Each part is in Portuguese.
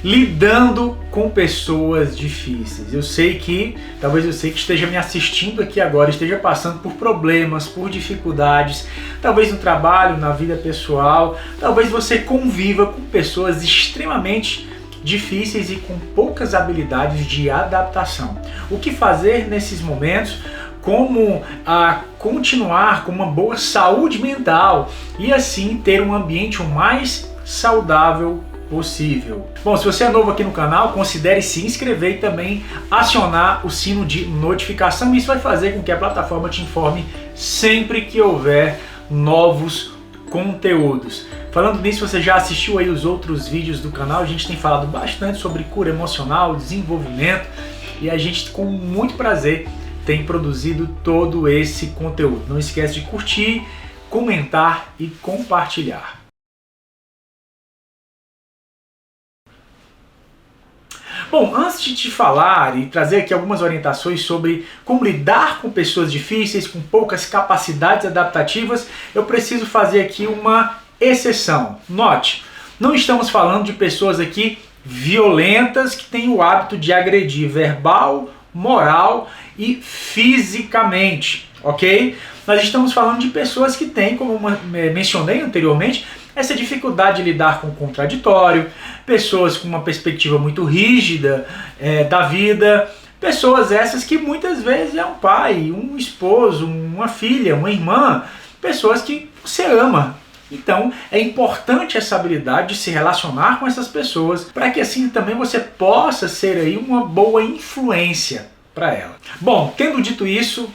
lidando com pessoas difíceis. Talvez você que esteja me assistindo aqui agora esteja passando por problemas, por dificuldades, talvez no trabalho, na vida pessoal, talvez você conviva com pessoas extremamente difíceis e com poucas habilidades de adaptação. O que fazer nesses momentos? Como continuar com uma boa saúde mental e assim ter um ambiente o mais saudável possível. Bom, se você é novo aqui no canal, considere se inscrever e também acionar o sino de notificação. Isso vai fazer com que a plataforma te informe sempre que houver novos conteúdos. Falando nisso, você já assistiu aí os outros vídeos do canal? A gente tem falado bastante sobre cura emocional, desenvolvimento, e a gente com muito prazer tem produzido todo esse conteúdo. Não esquece de curtir, comentar e compartilhar. Bom, antes de te falar e trazer aqui algumas orientações sobre como lidar com pessoas difíceis, com poucas capacidades adaptativas, eu preciso fazer aqui uma exceção. Note, não estamos falando de pessoas aqui violentas que têm o hábito de agredir verbal, moral e fisicamente, ok? Nós estamos falando de pessoas que têm, como mencionei anteriormente, essa dificuldade de lidar com o contraditório, pessoas com uma perspectiva muito rígida da vida, pessoas essas que muitas vezes é um pai, um esposo, uma filha, uma irmã, pessoas que você ama. Então é importante essa habilidade de se relacionar com essas pessoas para que assim também você possa ser aí uma boa influência para ela. Bom, tendo dito isso,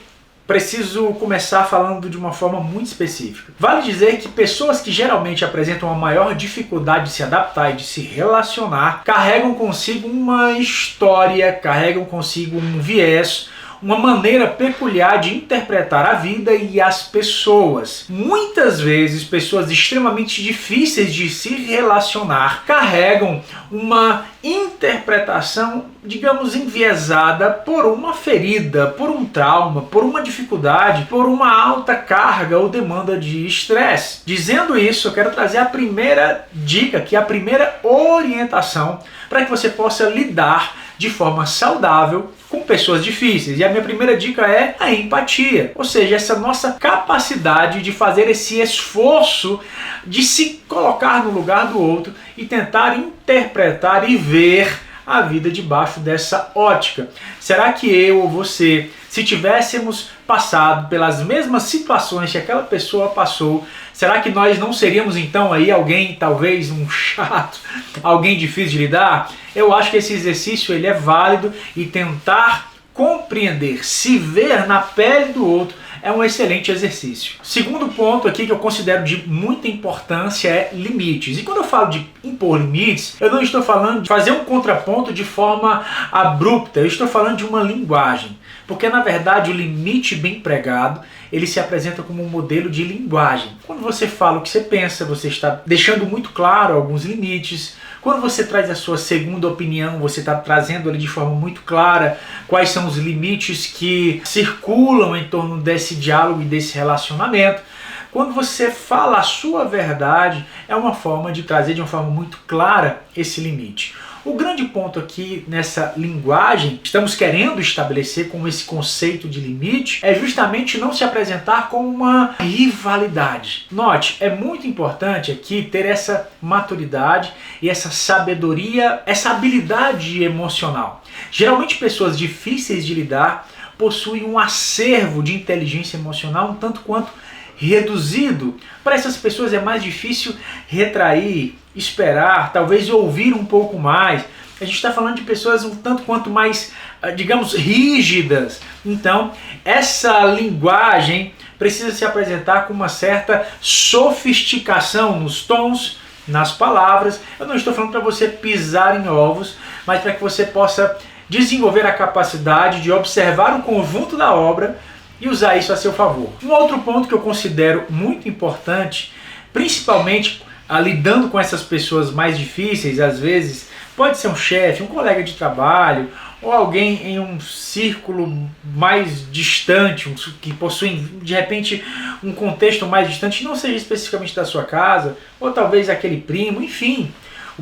preciso começar falando de uma forma muito específica. Vale dizer que pessoas que geralmente apresentam uma maior dificuldade de se adaptar e de se relacionar carregam consigo uma história, carregam consigo um viés, uma maneira peculiar de interpretar a vida e as pessoas. Muitas vezes, pessoas extremamente difíceis de se relacionar carregam uma interpretação, digamos, enviesada por uma ferida, por um trauma, por uma dificuldade, por uma alta carga ou demanda de estresse. Dizendo isso, eu quero trazer a primeira dica, que é a primeira orientação para que você possa lidar de forma saudável com pessoas difíceis. E a minha primeira dica é a empatia, ou seja, essa nossa capacidade de fazer esse esforço de se colocar no lugar do outro e tentar interpretar e ver a vida debaixo dessa ótica. Será que eu ou você, se tivéssemos passado pelas mesmas situações que aquela pessoa passou, será que nós não seríamos então aí alguém, talvez um chato, alguém difícil de lidar? Eu acho que esse exercício ele é válido e tentar compreender, se ver na pele do outro é um excelente exercício. Segundo ponto aqui que eu considero de muita importância é limites. E quando eu falo de impor limites, eu não estou falando de fazer um contraponto de forma abrupta, eu estou falando de uma linguagem. Porque na verdade o limite bem pregado, ele se apresenta como um modelo de linguagem. Quando você fala o que você pensa, você está deixando muito claro alguns limites. Quando você traz a sua segunda opinião, você está trazendo ali de forma muito clara quais são os limites que circulam em torno desse diálogo e desse relacionamento. Quando você fala a sua verdade, é uma forma de trazer de uma forma muito clara esse limite. O grande ponto aqui nessa linguagem que estamos querendo estabelecer com esse conceito de limite é justamente não se apresentar como uma rivalidade. Note, é muito importante aqui ter essa maturidade e essa sabedoria, essa habilidade emocional. Geralmente pessoas difíceis de lidar possuem um acervo de inteligência emocional um tanto quanto reduzido. Para essas pessoas é mais difícil retrair, esperar, talvez ouvir um pouco mais. A gente está falando de pessoas um tanto quanto mais, digamos, rígidas. Então, essa linguagem precisa se apresentar com uma certa sofisticação nos tons, nas palavras. Eu não estou falando para você pisar em ovos, mas para que você possa desenvolver a capacidade de observar o conjunto da obra e usar isso a seu favor. Um outro ponto que eu considero muito importante, principalmente lidando com essas pessoas mais difíceis, às vezes pode ser um chefe, um colega de trabalho, ou alguém em um círculo mais distante, que possui de repente um contexto mais distante, não seja especificamente da sua casa, ou talvez aquele primo, enfim.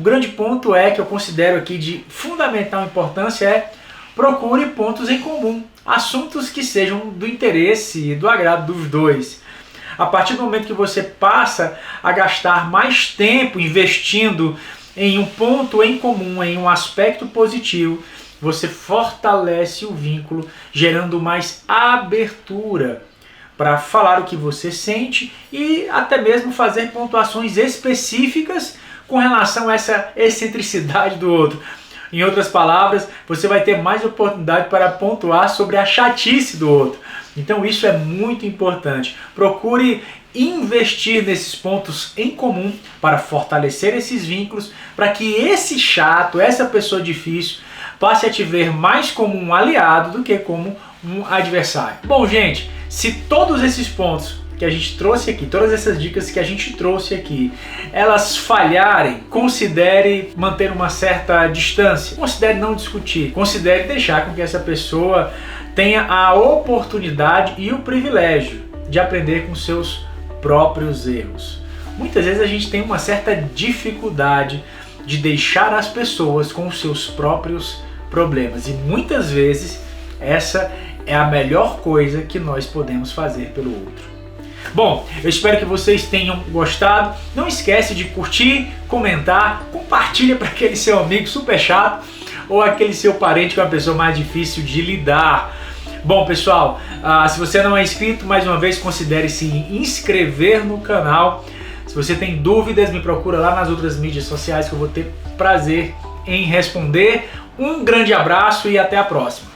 O grande ponto que eu considero aqui de fundamental importância é procure pontos em comum, assuntos que sejam do interesse e do agrado dos dois. A partir do momento que você passa a gastar mais tempo investindo em um ponto em comum, em um aspecto positivo, você fortalece o vínculo, gerando mais abertura para falar o que você sente e até mesmo fazer pontuações específicas com relação a essa excentricidade do outro. Em outras palavras, você vai ter mais oportunidade para pontuar sobre a chatice do outro. Então isso é muito importante. Procure investir nesses pontos em comum para fortalecer esses vínculos, para que esse chato, essa pessoa difícil, passe a te ver mais como um aliado do que como um adversário. Bom, gente, se todos esses pontos que a gente trouxe aqui, todas essas dicas que a gente trouxe aqui, elas falharem, considere manter uma certa distância, considere não discutir, considere deixar com que essa pessoa tenha a oportunidade e o privilégio de aprender com seus próprios erros. Muitas vezes a gente tem uma certa dificuldade de deixar as pessoas com os seus próprios problemas e muitas vezes essa é a melhor coisa que nós podemos fazer pelo outro. Bom, eu espero que vocês tenham gostado. Não esquece de curtir, comentar, compartilha para aquele seu amigo super chato ou aquele seu parente que é uma pessoa mais difícil de lidar. Bom, pessoal, se você não é inscrito, mais uma vez considere se inscrever no canal. Se você tem dúvidas, me procura lá nas outras mídias sociais que eu vou ter prazer em responder. Um grande abraço e até a próxima.